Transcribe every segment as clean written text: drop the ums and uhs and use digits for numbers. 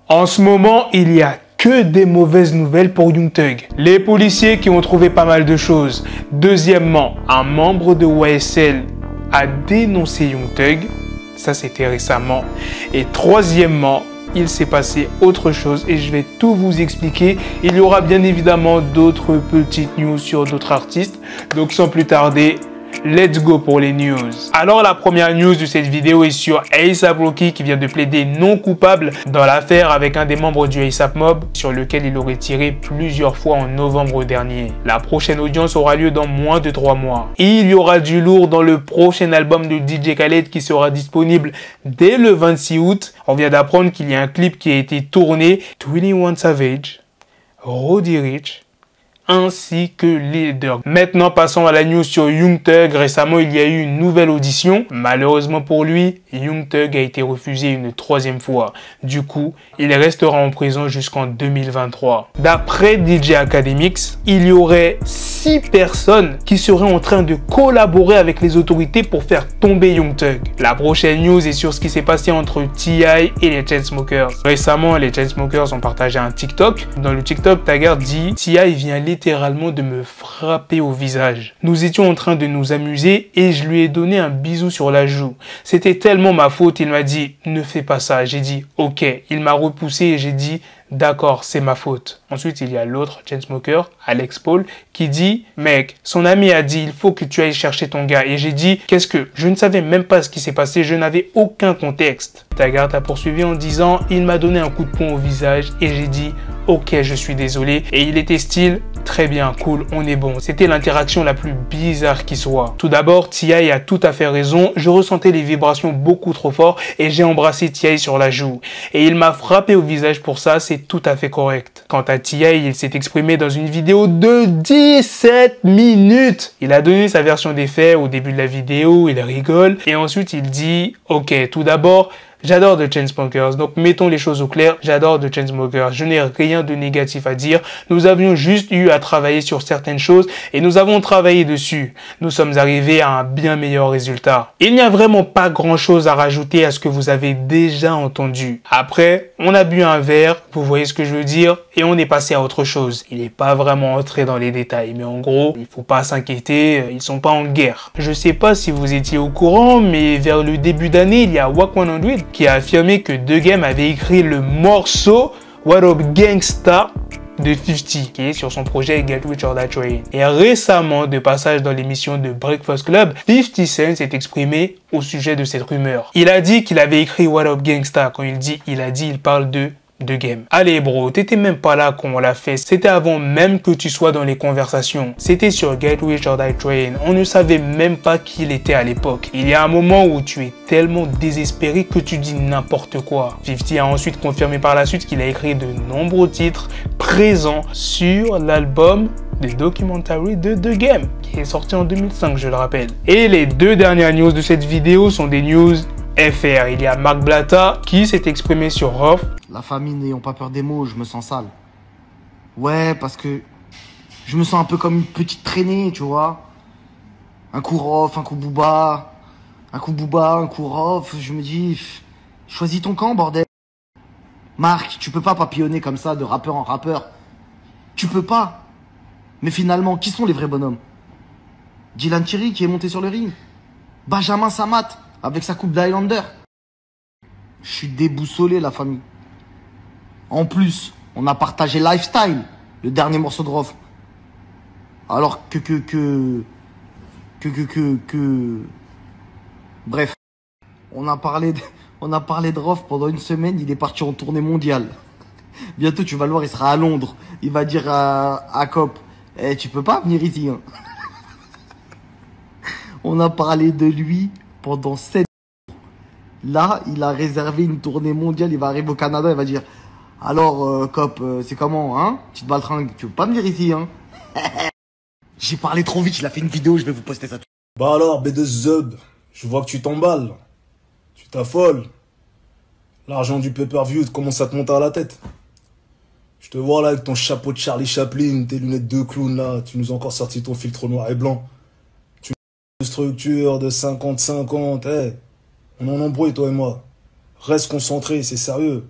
En ce moment, il y a que des mauvaises nouvelles pour Young Thug. Les policiers qui ont trouvé pas mal de choses. Deuxièmement, un membre de YSL a dénoncé Young Thug. Ça, c'était récemment. Et troisièmement, il s'est passé autre chose et je vais tout vous expliquer. Il y aura bien évidemment d'autres petites news sur d'autres artistes. Donc sans plus tarder, let's go pour les news. Alors la première news de cette vidéo est sur A$AP Rocky qui vient de plaider non coupable dans l'affaire avec un des membres du A$AP Mob sur lequel il aurait tiré plusieurs fois en novembre dernier. La prochaine audience aura lieu dans moins de 3 mois. Et il y aura du lourd dans le prochain album de DJ Khaled qui sera disponible dès le 26 août. On vient d'apprendre qu'il y a un clip qui a été tourné. 21 Savage, Roddy Ricch, ainsi que Lil Durk. Maintenant, passons à la news sur Young Thug. Récemment, il y a eu une nouvelle audition. Malheureusement pour lui, Young Thug a été refusé une 3e fois. Du coup, il restera en prison jusqu'en 2023. D'après DJ Academics, il y aurait 6 personnes qui seraient en train de collaborer avec les autorités pour faire tomber Young Thug. La prochaine news est sur ce qui s'est passé entre T.I. et les Chainsmokers. Récemment, les Chainsmokers ont partagé un TikTok. Dans le TikTok, Taggart dit « T.I. vient littéralement de me frapper au visage. Nous étions en train de nous amuser et je lui ai donné un bisou sur la joue. C'était tellement ma faute, il m'a dit « Ne fais pas ça ». J'ai dit « Ok ». Il m'a repoussé et j'ai dit « D'accord, c'est ma faute ». Ensuite, il y a l'autre Chainsmoker, Alex Paul, qui dit « Mec, son ami a dit « Il faut que tu ailles chercher ton gars ». Et j'ai dit « Qu'est-ce que ?» Je ne savais même pas ce qui s'est passé, je n'avais aucun contexte. Taggart a poursuivi en disant « Il m'a donné un coup de poing au visage et j'ai dit « Ok, je suis désolé ». Et il était style « Très bien, cool, on est bon ». C'était l'interaction la plus bizarre qui soit. Tout d'abord, T.I. a tout à fait raison. Je ressentais les vibrations beaucoup trop fort et j'ai embrassé T.I. sur la joue. Et il m'a frappé au visage pour ça, c'est tout à fait correct. Quant à T.I., il s'est exprimé dans une vidéo de 17 minutes. Il a donné sa version des faits au début de la vidéo, il rigole. Et ensuite, il dit « Ok, tout d'abord, j'adore The Chainsmokers, donc mettons les choses au clair, j'adore The Chainsmokers, je n'ai rien de négatif à dire, nous avions juste eu à travailler sur certaines choses et nous avons travaillé dessus. Nous sommes arrivés à un bien meilleur résultat. Il n'y a vraiment pas grand chose à rajouter à ce que vous avez déjà entendu. Après, on a bu un verre, vous voyez ce que je veux dire, et on est passé à autre chose. Il n'est pas vraiment entré dans les détails, mais en gros, il faut pas s'inquiéter, ils sont pas en guerre. Je sais pas si vous étiez au courant, mais vers le début d'année, il y a Wack 100 qui a affirmé que The Game avait écrit le morceau What Up Gangsta de 50, qui est sur son projet Get Rich or Die Trying. Et récemment, de passage dans l'émission de Breakfast Club, 50 Cent s'est exprimé au sujet de cette rumeur. Il a dit qu'il avait écrit What Up Gangsta. Quand il dit, il parle de Game. Allez bro, t'étais même pas là quand on l'a fait. C'était avant même que tu sois dans les conversations. C'était sur Get Rich or Die Trying. On ne savait même pas qui il était à l'époque. Il y a un moment où tu es tellement désespéré que tu dis n'importe quoi. 50 a ensuite confirmé par la suite qu'il a écrit de nombreux titres présents sur l'album The Documentary de The Game, qui est sorti en 2005, je le rappelle. Et les 2 dernières news de cette vidéo sont des news FR. Il y a Marc Blatta qui s'est exprimé sur Rof. La famille, n'ayons pas peur des mots, je me sens sale. Ouais, parce que je me sens un peu comme une petite traînée, tu vois. Un coup Rof, un coup Booba, un coup Booba, un coup Rof. Je me dis, choisis ton camp, bordel. Marc, tu peux pas papillonner comme ça de rappeur en rappeur. Tu peux pas. Mais finalement, qui sont les vrais bonhommes? Dylan Thierry qui est monté sur le ring. Benjamin Samat avec sa coupe d'Highlander. Je suis déboussolé, la famille. En plus, on a partagé Lifestyle, le dernier morceau de Rof. Alors Bref, on a parlé de Rof pendant une semaine, il est parti en tournée mondiale. Bientôt, tu vas le voir, il sera à Londres. Il va dire à Cop, eh, tu peux pas venir ici, hein. On a parlé de lui pendant 7 jours. Là, il a réservé une tournée mondiale, il va arriver au Canada, il va dire... Alors, Cop, c'est comment, hein? Petite baltringue, tu veux pas venir ici, hein? J'ai parlé trop vite, il a fait une vidéo, je vais vous poster ça. Bah alors, B2Z, je vois que tu t'emballes. Tu t'affoles. L'argent du pay-per-view commence à te monter à la tête. Je te vois là avec ton chapeau de Charlie Chaplin, tes lunettes de clown là, tu nous as encore sorti ton filtre noir et blanc. Tu une structure de 50-50, hey. On en embrouille toi et moi. Reste concentré, c'est sérieux.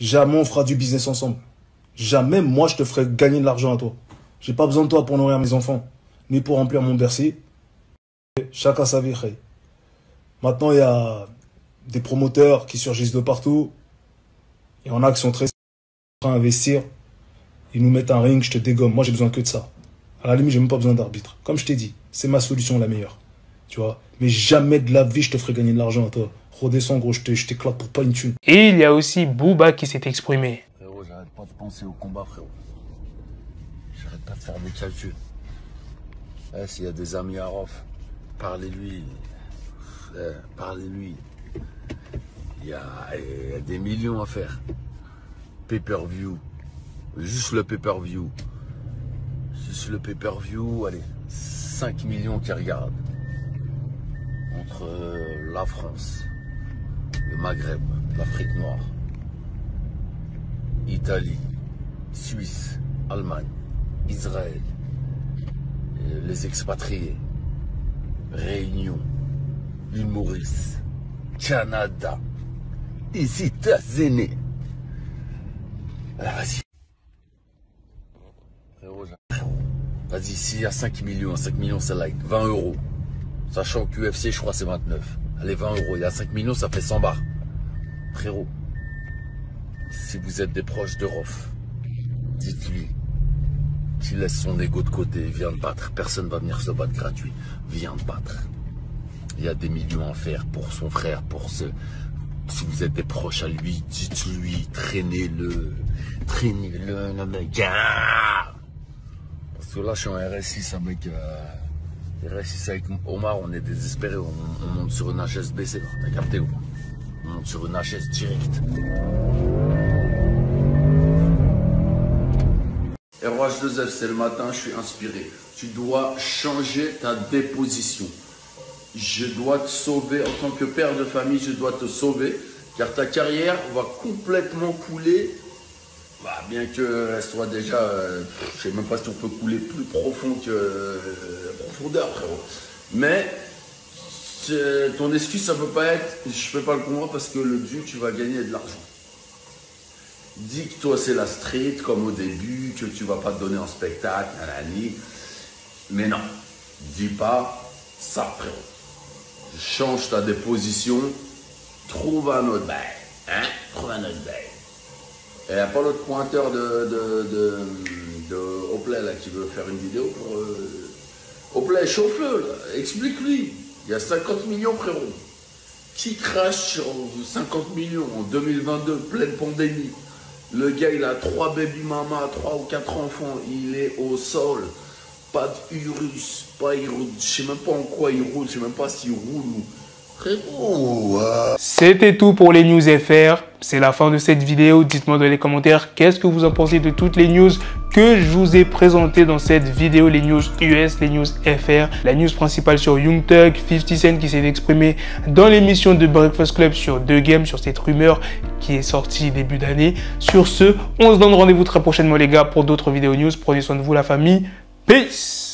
Jamais on fera du business ensemble. Jamais moi je te ferai gagner de l'argent à toi. J'ai pas besoin de toi pour nourrir mes enfants, ni pour remplir mon Bercy. Chacun sa vie, Khay. Maintenant, il y a des promoteurs qui surgissent de partout. Il y en a qui sont très prêts à investir. Ils nous mettent un ring, je te dégomme. Moi, j'ai besoin que de ça. À la limite, j'ai même pas besoin d'arbitre. Comme je t'ai dit, c'est ma solution la meilleure. Tu vois. Mais jamais de la vie, je te ferai gagner de l'argent à toi. Redescends, gros, je t'éclate pour pas une thune. Et il y a aussi Booba qui s'est exprimé. Frérot, j'arrête pas de penser au combat, frérot. J'arrête pas de faire des calculs. S'il y a des amis à Rof, parlez-lui. Parlez-lui. Il y a des millions à faire. Pay-per-view. Juste le pay-per-view. Juste le pay-per-view, allez. 5 millions qui regardent. Entre la France, le Maghreb, l'Afrique noire, Italie, Suisse, Allemagne, Israël, les expatriés, Réunion, l'île Maurice, Canada, les États-Unis. Vas-y. Frérot, vas-y, s'il y a 5 millions c'est like 20 €. Sachant que UFC, je crois, c'est 29. Allez, 20 €. Il y a 5 millions, ça fait 100 bars. Frérot, si vous êtes des proches de Rof, dites-lui qu'il laisse son ego de côté et vient te battre. Personne va venir se battre gratuit. Viens te battre. Il y a des millions à faire pour son frère, pour ce... Si vous êtes des proches à lui, dites-lui, traînez-le. Traînez-le, le mec. Ah, parce que là, je suis en RS6 avec... RS6 avec Omar, on est désespéré. On monte sur une HS baissée. T'as capté ou pas? On monte sur une HS directe. ROH2F, c'est le matin, je suis inspiré. Tu dois changer ta déposition. Je dois te sauver, en tant que père de famille, je dois te sauver, car ta carrière va complètement couler. Bah, bien que elle soit déjà, je sais même pas si on peut couler plus profond que profondeur, frérot. Mais ton excuse, ça peut pas être, je fais pas le combat parce que le but, tu vas gagner de l'argent. Dis que toi c'est la street comme au début, que tu vas pas te donner en spectacle, nanani. Mais non, dis pas ça, frérot. Change ta déposition, trouve un autre bail, hein? Trouve un autre bail. Et il n'y a pas l'autre pointeur de Oplay là qui veut faire une vidéo pour Oplay, chauffe-le, explique-lui. Il y a 50 millions, frérot. Qui crache sur 50 millions en 2022, pleine pandémie? Le gars, il a 3 baby mamas, 3 ou 4 enfants, il est au sol. Pas de Urus, pas il roule, je sais même pas en quoi il roule, je sais même pas s'il roule ou... Frérot, C'était tout pour les news FR. C'est la fin de cette vidéo. Dites-moi dans les commentaires qu'est-ce que vous en pensez de toutes les news que je vous ai présentées dans cette vidéo. Les news US, les news FR, la news principale sur Young Thug, 50 Cent qui s'est exprimé dans l'émission de Breakfast Club sur 2 Games, sur cette rumeur qui est sortie début d'année. Sur ce, on se donne rendez-vous très prochainement les gars pour d'autres vidéos news. Prenez soin de vous la famille. Peace.